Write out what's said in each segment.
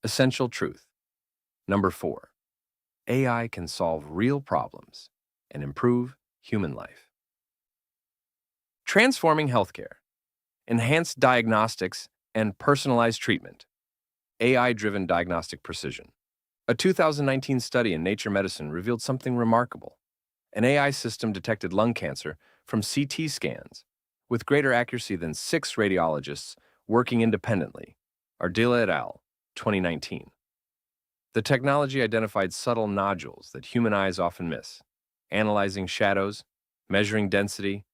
Essential truth. Number 4. AI can solve real problems and improve human life. Transforming healthcare, enhanced diagnostics, and personalized treatment. AI-driven diagnostic precision. A 2019 study in Nature Medicine revealed something remarkable. An AI system detected lung cancer from CT scans with greater accuracy than 6 radiologists working independently. Ardila et al., 2019. The technology identified subtle nodules that human eyes often miss, analyzing shadows, measuring density,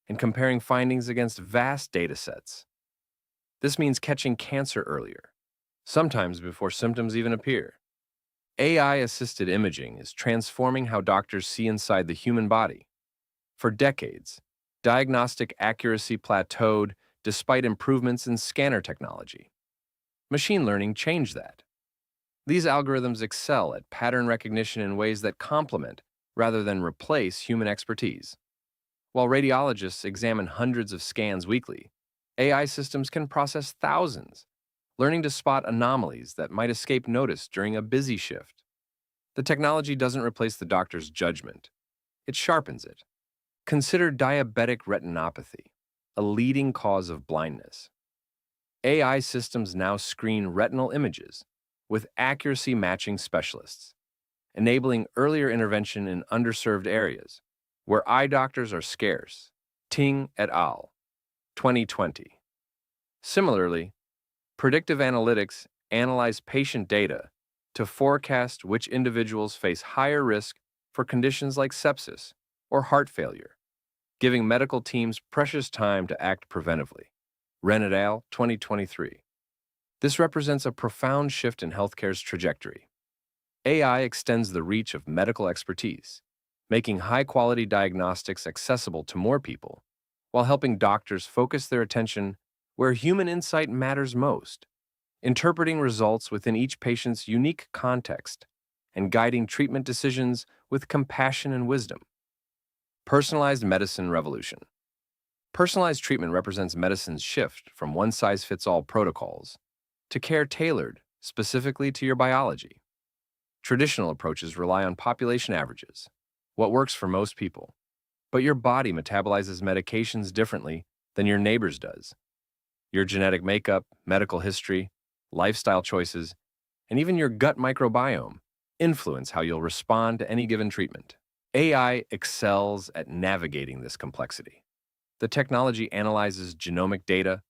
and comparing findings against vast data sets. This means catching cancer earlier, sometimes before symptoms even appear. AI-assisted imaging is transforming how doctors see inside the human body. For decades, diagnostic accuracy plateaued despite improvements in scanner technology. Machine learning changed that. These algorithms excel at pattern recognition in ways that complement rather than replace human expertise. While radiologists examine hundreds of scans weekly, AI systems can process thousands, learning to spot anomalies that might escape notice during a busy shift. The technology doesn't replace the doctor's judgment. It sharpens it. Consider diabetic retinopathy, a leading cause of blindness. AI systems now screen retinal images with accuracy matching specialists, enabling earlier intervention in underserved areas where eye doctors are scarce. Ting et al., 2020. Similarly, predictive analytics analyze patient data to forecast which individuals face higher risk for conditions like sepsis or heart failure, giving medical teams precious time to act preventively. Ren et al., 2023. This represents a profound shift in healthcare's trajectory. AI extends the reach of medical expertise, making high-quality diagnostics accessible to more people, while helping doctors focus their attention where human insight matters most, interpreting results within each patient's unique context and guiding treatment decisions with compassion and wisdom. Personalized medicine revolution. Personalized treatment represents medicine's shift from one-size-fits-all protocols to care tailored specifically to your biology. Traditional approaches rely on population averages, what works for most people, but your body metabolizes medications differently than your neighbor's does. Your genetic makeup, medical history, lifestyle choices, and even your gut microbiome influence how you'll respond to any given treatment. AI excels at navigating this complexity. The technology analyzes genomic data,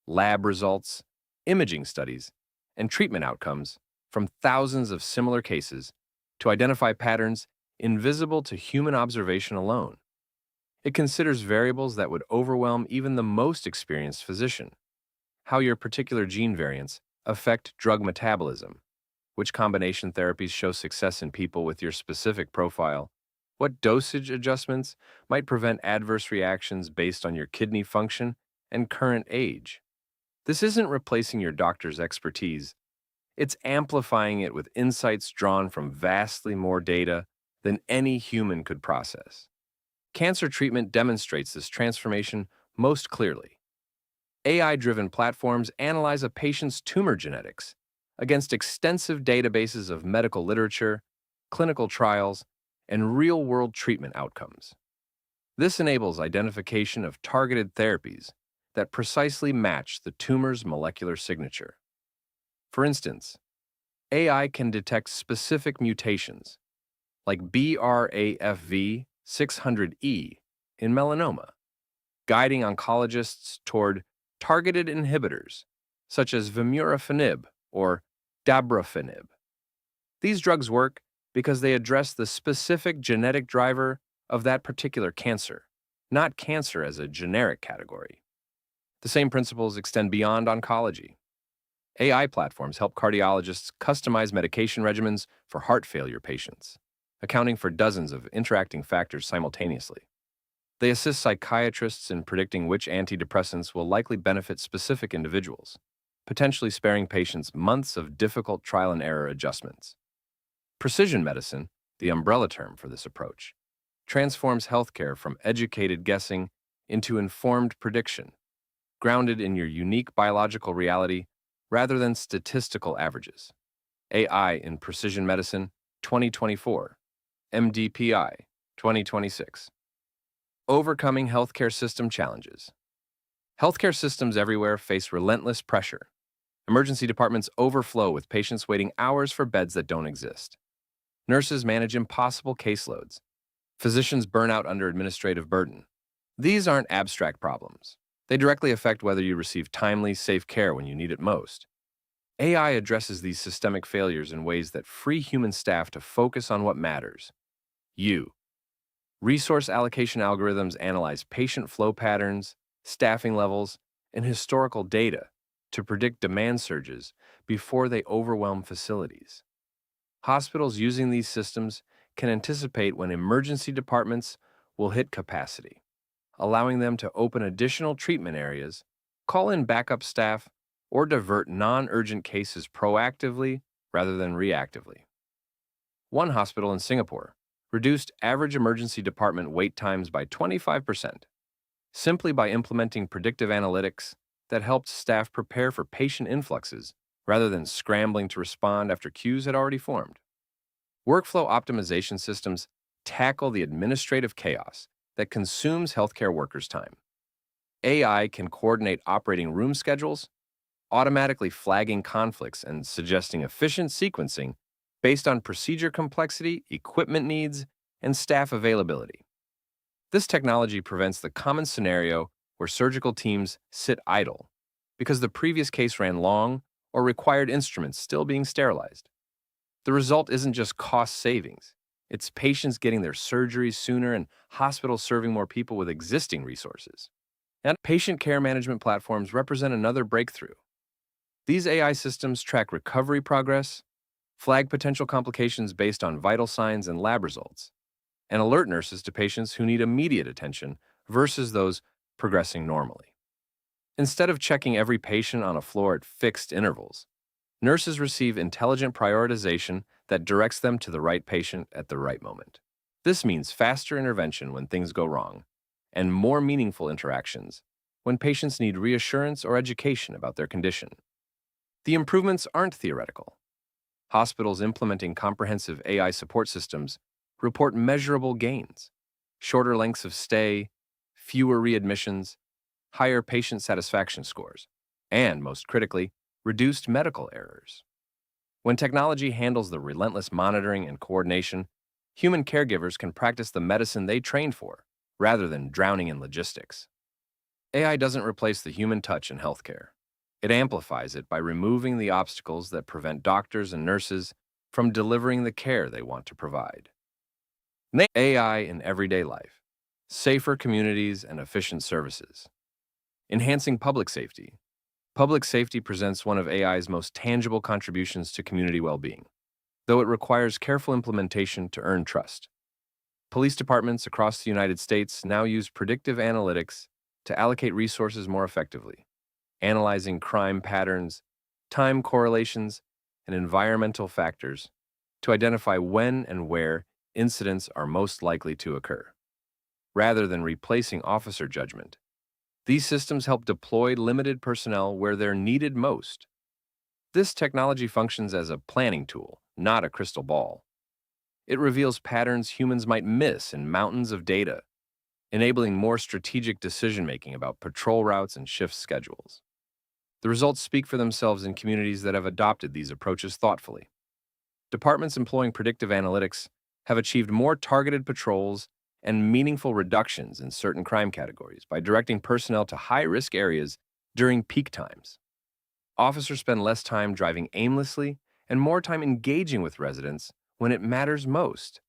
lab results, imaging studies, and treatment outcomes from thousands of similar cases to identify patterns invisible to human observation alone. It considers variables that would overwhelm even the most experienced physician. How your particular gene variants affect drug metabolism, which combination therapies show success in people with your specific profile, what dosage adjustments might prevent adverse reactions based on your kidney function and current age. This isn't replacing your doctor's expertise. It's amplifying it with insights drawn from vastly more data than any human could process. Cancer treatment demonstrates this transformation most clearly. AI-driven platforms analyze a patient's tumor genetics against extensive databases of medical literature, clinical trials, and real-world treatment outcomes. This enables identification of targeted therapies that precisely match the tumor's molecular signature. For instance, AI can detect specific mutations, like BRAFV 600E in melanoma, guiding oncologists toward targeted inhibitors, such as vemurafenib or dabrafenib. These drugs work because they address the specific genetic driver of that particular cancer, not cancer as a generic category. The same principles extend beyond oncology. AI platforms help cardiologists customize medication regimens for heart failure patients, accounting for dozens of interacting factors simultaneously. They assist psychiatrists in predicting which antidepressants will likely benefit specific individuals, potentially sparing patients months of difficult trial and error adjustments. Precision medicine, the umbrella term for this approach, transforms healthcare from educated guessing into informed prediction, grounded in your unique biological reality rather than statistical averages. AI in Precision Medicine, 2024, MDPI, 2026. Overcoming healthcare system challenges. Healthcare systems everywhere face relentless pressure. Emergency departments overflow with patients waiting hours for beds that don't exist. Nurses manage impossible caseloads. Physicians burn out under administrative burden. These aren't abstract problems. They directly affect whether you receive timely, safe care when you need it most. AI addresses these systemic failures in ways that free human staff to focus on what matters. You. Resource allocation algorithms analyze patient flow patterns, staffing levels, and historical data to predict demand surges before they overwhelm facilities. Hospitals using these systems can anticipate when emergency departments will hit capacity, allowing them to open additional treatment areas, call in backup staff, or divert non-urgent cases proactively rather than reactively. One hospital in Singapore reduced average emergency department wait times by 25%, simply by implementing predictive analytics that helped staff prepare for patient influxes rather than scrambling to respond after queues had already formed. Workflow optimization systems tackle the administrative chaos that consumes healthcare workers' time. AI can coordinate operating room schedules, automatically flagging conflicts and suggesting efficient sequencing based on procedure complexity, equipment needs, and staff availability. This technology prevents the common scenario where surgical teams sit idle because the previous case ran long or required instruments still being sterilized. The result isn't just cost savings, it's patients getting their surgeries sooner and hospitals serving more people with existing resources. And patient care management platforms represent another breakthrough. These AI systems track recovery progress, flag potential complications based on vital signs and lab results, and alert nurses to patients who need immediate attention versus those progressing normally. Instead of checking every patient on a floor at fixed intervals, nurses receive intelligent prioritization that directs them to the right patient at the right moment. This means faster intervention when things go wrong, and more meaningful interactions when patients need reassurance or education about their condition. The improvements aren't theoretical. Hospitals implementing comprehensive AI support systems report measurable gains: shorter lengths of stay, fewer readmissions, higher patient satisfaction scores, and, most critically, reduced medical errors. When technology handles the relentless monitoring and coordination, human caregivers can practice the medicine they trained for, rather than drowning in logistics. AI doesn't replace the human touch in healthcare. It amplifies it by removing the obstacles that prevent doctors and nurses from delivering the care they want to provide. AI in everyday life, safer communities and efficient services. Enhancing public safety. Public safety presents one of AI's most tangible contributions to community well-being, though it requires careful implementation to earn trust. Police departments across the United States now use predictive analytics to allocate resources more effectively, analyzing crime patterns, time correlations, and environmental factors to identify when and where incidents are most likely to occur. Rather than replacing officer judgment, these systems help deploy limited personnel where they're needed most. This technology functions as a planning tool, not a crystal ball. It reveals patterns humans might miss in mountains of data, enabling more strategic decision-making about patrol routes and shift schedules. The results speak for themselves in communities that have adopted these approaches thoughtfully. Departments employing predictive analytics have achieved more targeted patrols and meaningful reductions in certain crime categories by directing personnel to high-risk areas during peak times. Officers spend less time driving aimlessly and more time engaging with residents when it matters most.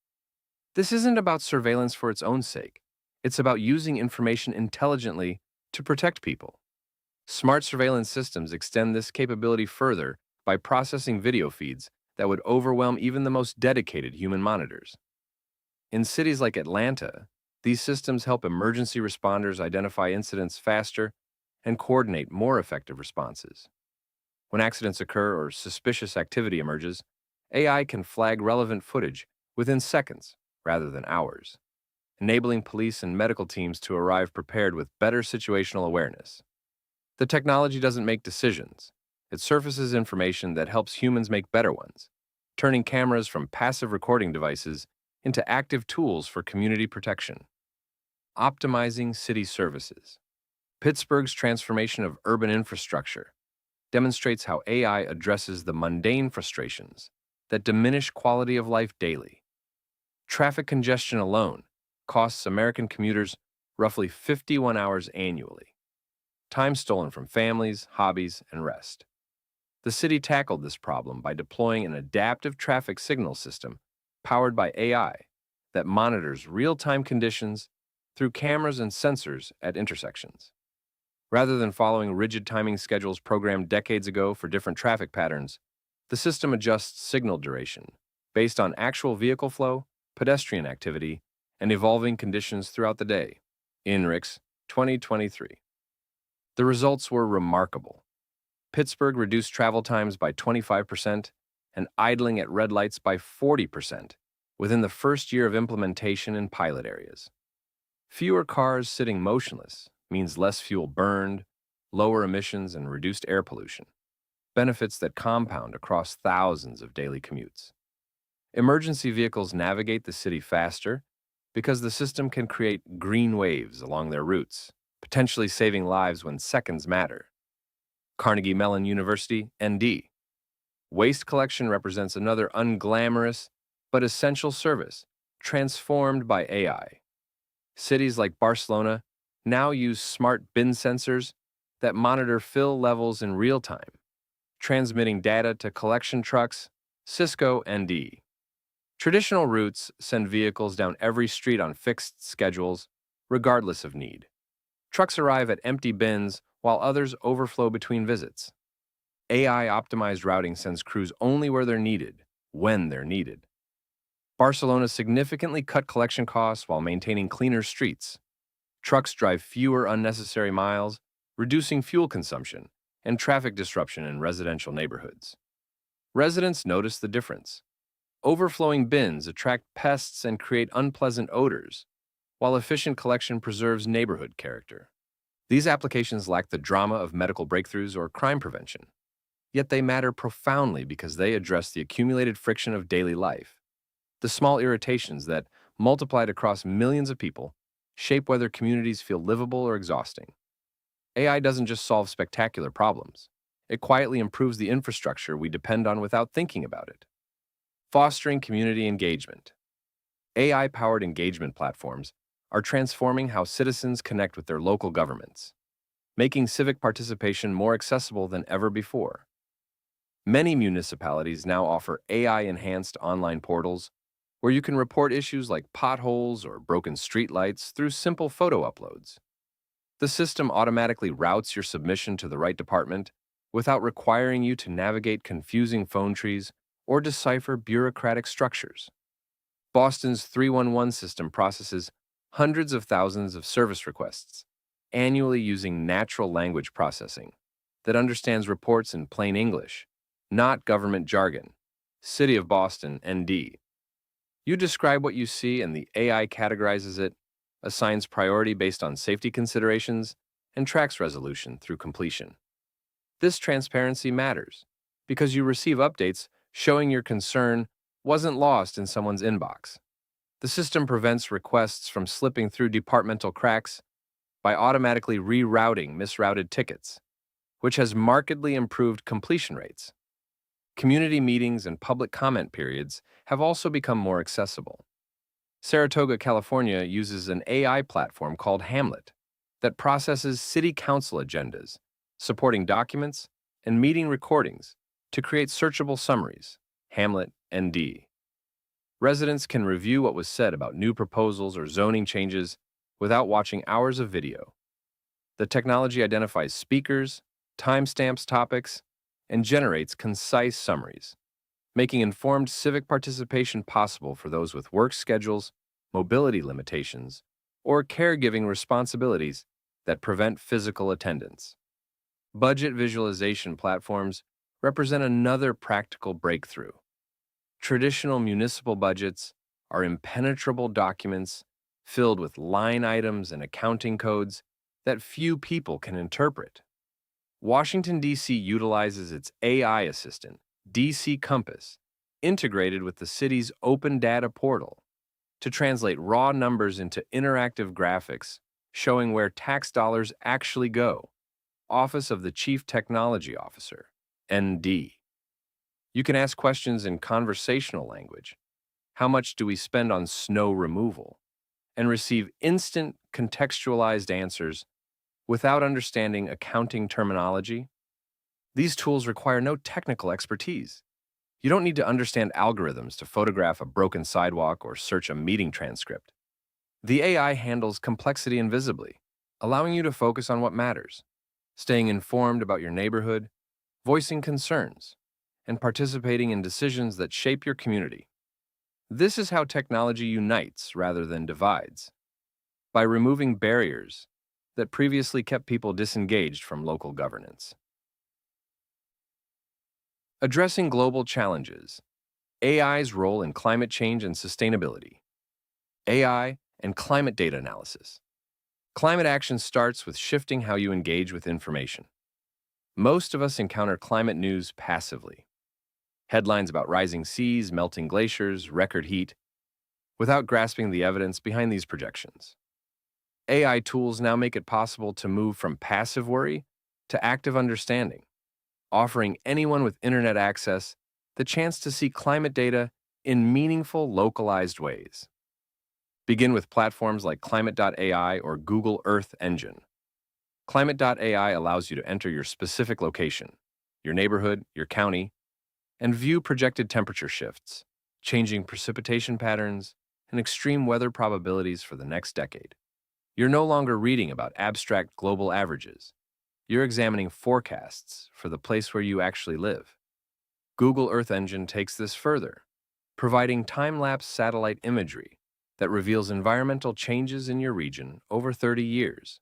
This isn't about surveillance for its own sake. It's about using information intelligently to protect people. Smart surveillance systems extend this capability further by processing video feeds that would overwhelm even the most dedicated human monitors. In cities like Atlanta, these systems help emergency responders identify incidents faster and coordinate more effective responses. When accidents occur or suspicious activity emerges, AI can flag relevant footage within seconds rather than hours, enabling police and medical teams to arrive prepared with better situational awareness. The technology doesn't make decisions. It surfaces information that helps humans make better ones, turning cameras from passive recording devices into active tools for community protection. Optimizing city services. Pittsburgh's transformation of urban infrastructure demonstrates how AI addresses the mundane frustrations that diminish quality of life daily. Traffic congestion alone costs American commuters roughly 51 hours annually, time stolen from families, hobbies, and rest. The city tackled this problem by deploying an adaptive traffic signal system powered by AI that monitors real-time conditions through cameras and sensors at intersections. Rather than following rigid timing schedules programmed decades ago for different traffic patterns, the system adjusts signal duration based on actual vehicle flow, pedestrian activity, and evolving conditions throughout the day. INRIX 2023. The results were remarkable. Pittsburgh reduced travel times by 25% and idling at red lights by 40% within the first year of implementation in pilot areas. Fewer cars sitting motionless means less fuel burned, lower emissions, and reduced air pollution, benefits that compound across thousands of daily commutes. Emergency vehicles navigate the city faster because the system can create green waves along their routes, potentially saving lives when seconds matter. Carnegie Mellon University, ND. Waste collection represents another unglamorous but essential service transformed by AI. Cities like Barcelona now use smart bin sensors that monitor fill levels in real time, transmitting data to collection trucks, Cisco ND. Traditional routes send vehicles down every street on fixed schedules, regardless of need. Trucks arrive at empty bins while others overflow between visits. AI-optimized routing sends crews only where they're needed, when they're needed. Barcelona significantly cut collection costs while maintaining cleaner streets. Trucks drive fewer unnecessary miles, reducing fuel consumption and traffic disruption in residential neighborhoods. Residents notice the difference. Overflowing bins attract pests and create unpleasant odors, while efficient collection preserves neighborhood character. These applications lack the drama of medical breakthroughs or crime prevention, yet they matter profoundly because they address the accumulated friction of daily life. The small irritations that, multiplied across millions of people, shape whether communities feel livable or exhausting. AI doesn't just solve spectacular problems. It quietly improves the infrastructure we depend on without thinking about it. Fostering community engagement. AI-powered engagement platforms are transforming how citizens connect with their local governments, making civic participation more accessible than ever before. Many municipalities now offer AI-enhanced online portals where you can report issues like potholes or broken streetlights through simple photo uploads. The system automatically routes your submission to the right department without requiring you to navigate confusing phone trees or decipher bureaucratic structures. Boston's 311 system processes hundreds of thousands of service requests annually using natural language processing that understands reports in plain English, not government jargon. City of Boston, ND. You describe what you see and the AI categorizes it, assigns priority based on safety considerations, and tracks resolution through completion. This transparency matters because you receive updates showing your concern wasn't lost in someone's inbox. The system prevents requests from slipping through departmental cracks by automatically rerouting misrouted tickets, which has markedly improved completion rates. Community meetings and public comment periods have also become more accessible. Saratoga, California uses an AI platform called Hamlet that processes city council agendas, supporting documents and meeting recordings to create searchable summaries. Hamlet ND. Residents can review what was said about new proposals or zoning changes without watching hours of video. The technology identifies speakers, timestamps topics, and generates concise summaries, making informed civic participation possible for those with work schedules, mobility limitations, or caregiving responsibilities that prevent physical attendance. Budget visualization platforms represent another practical breakthrough. Traditional municipal budgets are impenetrable documents filled with line items and accounting codes that few people can interpret. Washington, D.C. utilizes its AI assistant, DC Compass, integrated with the city's open data portal, to translate raw numbers into interactive graphics showing where tax dollars actually go. Office of the Chief Technology Officer, ND. You can ask questions in conversational language. How much do we spend on snow removal? And receive instant contextualized answers without understanding accounting terminology. These tools require no technical expertise. You don't need to understand algorithms to photograph a broken sidewalk or search a meeting transcript. The AI handles complexity invisibly, allowing you to focus on what matters, staying informed about your neighborhood, voicing concerns, and participating in decisions that shape your community. This is how technology unites rather than divides, by removing barriers that previously kept people disengaged from local governance. Addressing global challenges. AI's role in climate change and sustainability. AI and climate data analysis. Climate action starts with shifting how you engage with information. Most of us encounter climate news passively. Headlines about rising seas, melting glaciers, record heat, without grasping the evidence behind these projections. AI tools now make it possible to move from passive worry to active understanding, offering anyone with internet access the chance to see climate data in meaningful, localized ways. Begin with platforms like Climate.ai or Google Earth Engine. Climate.ai allows you to enter your specific location, your neighborhood, your county, and view projected temperature shifts, changing precipitation patterns, and extreme weather probabilities for the next decade. You're no longer reading about abstract global averages. You're examining forecasts for the place where you actually live. Google Earth Engine takes this further, providing time-lapse satellite imagery that reveals environmental changes in your region over 30 years.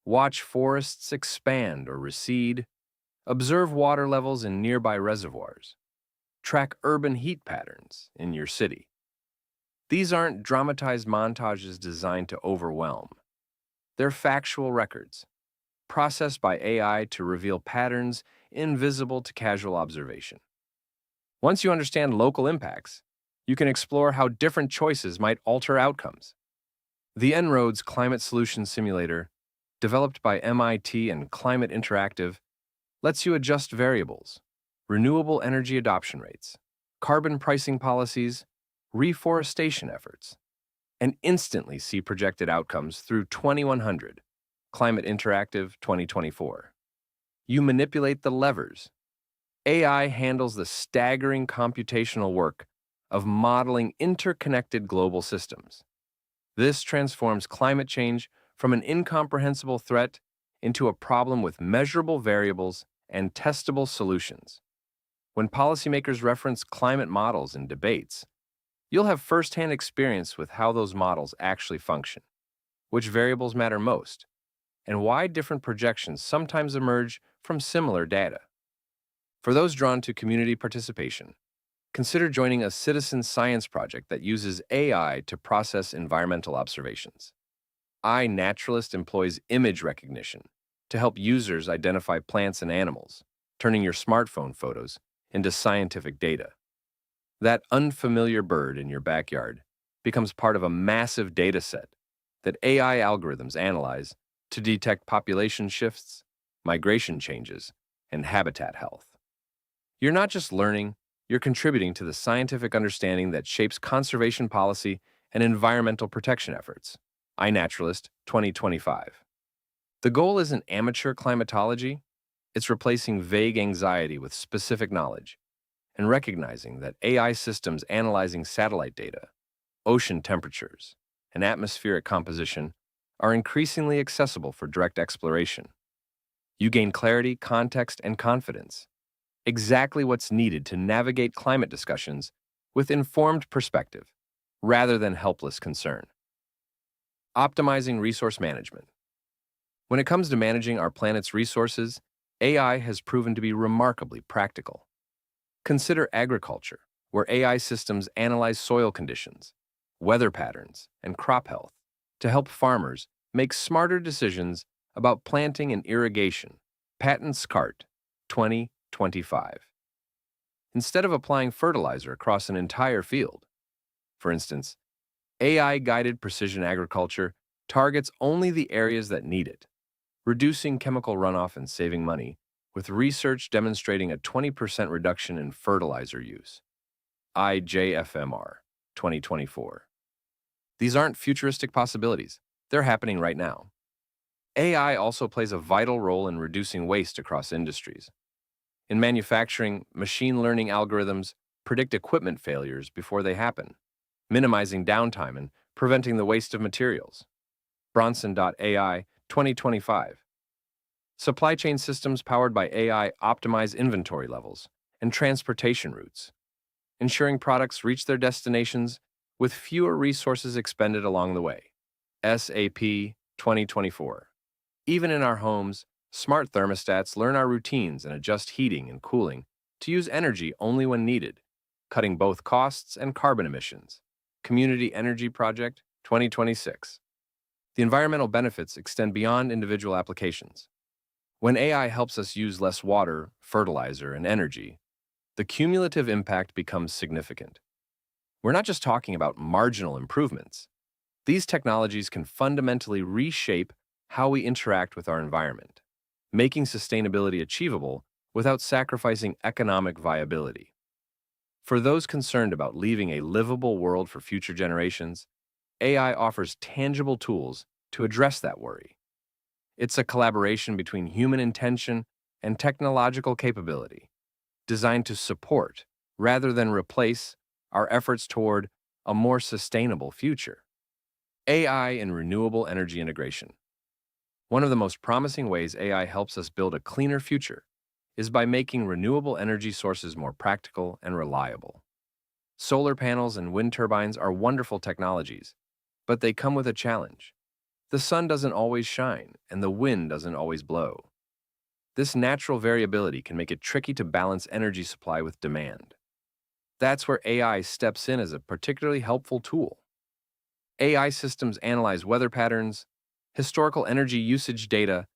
Watch forests expand or recede, observe water levels in nearby reservoirs, track urban heat patterns in your city. These aren't dramatized montages designed to overwhelm. They're factual records, processed by AI to reveal patterns invisible to casual observation. Once you understand local impacts, you can explore how different choices might alter outcomes. The En-ROADS Climate Solution Simulator, developed by MIT and Climate Interactive, lets you adjust variables, renewable energy adoption rates, carbon pricing policies, reforestation efforts, and instantly see projected outcomes through 2100, Climate Interactive 2024. You manipulate the levers. AI handles the staggering computational work of modeling interconnected global systems. This transforms climate change from an incomprehensible threat into a problem with measurable variables and testable solutions. When policymakers reference climate models in debates, you'll have firsthand experience with how those models actually function, which variables matter most, and why different projections sometimes emerge from similar data. For those drawn to community participation, consider joining a citizen science project that uses AI to process environmental observations. iNaturalist employs image recognition to help users identify plants and animals, turning your smartphone photos into scientific data. That unfamiliar bird in your backyard becomes part of a massive data set that AI algorithms analyze to detect population shifts, migration changes, and habitat health. You're not just learning, you're contributing to the scientific understanding that shapes conservation policy and environmental protection efforts. iNaturalist 2025. The goal isn't amateur climatology, it's replacing vague anxiety with specific knowledge and recognizing that AI systems analyzing satellite data, ocean temperatures, and atmospheric composition are increasingly accessible for direct exploration. You gain clarity, context, and confidence, exactly what's needed to navigate climate discussions with informed perspective rather than helpless concern. Optimizing resource management. When it comes to managing our planet's resources, AI has proven to be remarkably practical. Consider agriculture, where AI systems analyze soil conditions, weather patterns, and crop health to help farmers make smarter decisions about planting and irrigation, Patents Cart 2025. Instead of applying fertilizer across an entire field, for instance, AI-guided precision agriculture targets only the areas that need it, reducing chemical runoff and saving money, with research demonstrating a 20% reduction in fertilizer use. IJFMR 2024. These aren't futuristic possibilities. They're happening right now. AI also plays a vital role in reducing waste across industries. In manufacturing, machine learning algorithms predict equipment failures before they happen, minimizing downtime and preventing the waste of materials. Bronson.ai 2025. Supply chain systems powered by AI optimize inventory levels and transportation routes, ensuring products reach their destinations with fewer resources expended along the way. SAP 2024. Even in our homes, smart thermostats learn our routines and adjust heating and cooling to use energy only when needed, cutting both costs and carbon emissions. Community Energy Project 2026. The environmental benefits extend beyond individual applications. When AI helps us use less water, fertilizer, and energy, the cumulative impact becomes significant. We're not just talking about marginal improvements. These technologies can fundamentally reshape how we interact with our environment, making sustainability achievable without sacrificing economic viability. For those concerned about leaving a livable world for future generations, AI offers tangible tools to address that worry. It's a collaboration between human intention and technological capability, designed to support, rather than replace, our efforts toward a more sustainable future. AI and renewable energy integration. One of the most promising ways AI helps us build a cleaner future is by making renewable energy sources more practical and reliable. Solar panels and wind turbines are wonderful technologies, but they come with a challenge. The sun doesn't always shine, and the wind doesn't always blow. This natural variability can make it tricky to balance energy supply with demand. That's where AI steps in as a particularly helpful tool. AI systems analyze weather patterns, historical energy usage data,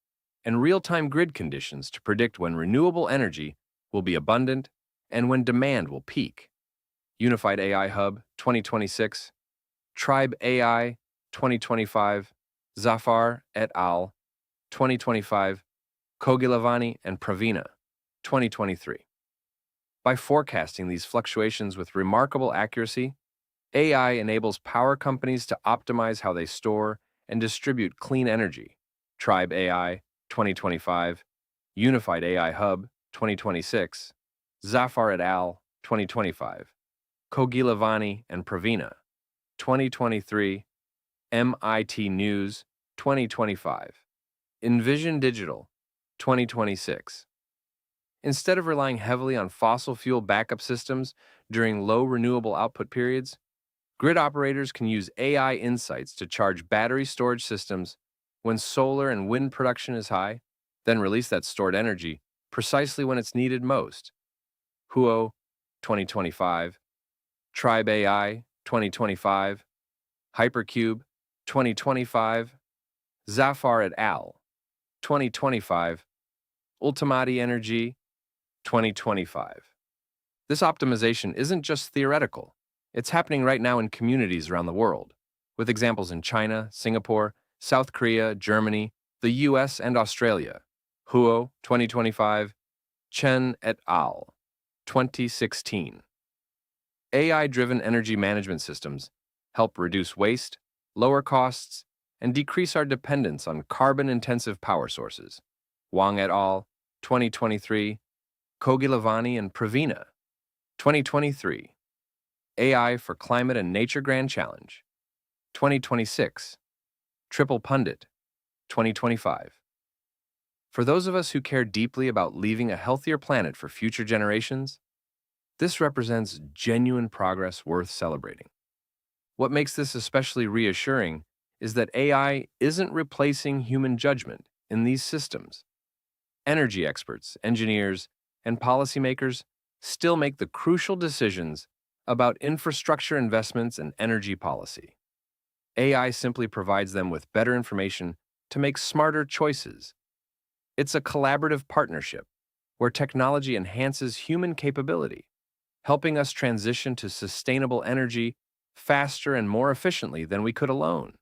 and real-time grid conditions to predict when renewable energy will be abundant and when demand will peak. Unified AI Hub 2026, Tribe AI 2025, Zafar et al. 2025, Kogilavani and Pravina 2023. By forecasting these fluctuations with remarkable accuracy, AI enables power companies to optimize how they store and distribute clean energy. Tribe AI 2025, Unified AI Hub 2026, Zafar et al. 2025, Kogilavani and Pravina 2023, MIT News 2025, Envision Digital 2026. Instead of relying heavily on fossil fuel backup systems during low renewable output periods, grid operators can use AI insights to charge battery storage systems when solar and wind production is high, then release that stored energy precisely when it's needed most. Huo 2025, Tribe AI 2025, Hypercube 2025, Zafar et al. 2025, Ultimati Energy 2025. This optimization isn't just theoretical. It's happening right now in communities around the world, with examples in China, Singapore, South Korea, Germany, the US, and Australia. Huo 2025, Chen et al. 2016. AI-driven energy management systems help reduce waste, lower costs, and decrease our dependence on carbon-intensive power sources. Wang et al. 2023, Kogilavani and Pravina 2023. AI for Climate and Nature Grand Challenge 2026, Triple Pundit 2025. For those of us who care deeply about leaving a healthier planet for future generations, this represents genuine progress worth celebrating. What makes this especially reassuring is that AI isn't replacing human judgment in these systems. Energy experts, engineers, and policymakers still make the crucial decisions about infrastructure investments and energy policy. AI simply provides them with better information to make smarter choices. It's a collaborative partnership where technology enhances human capability, helping us transition to sustainable energy faster and more efficiently than we could alone.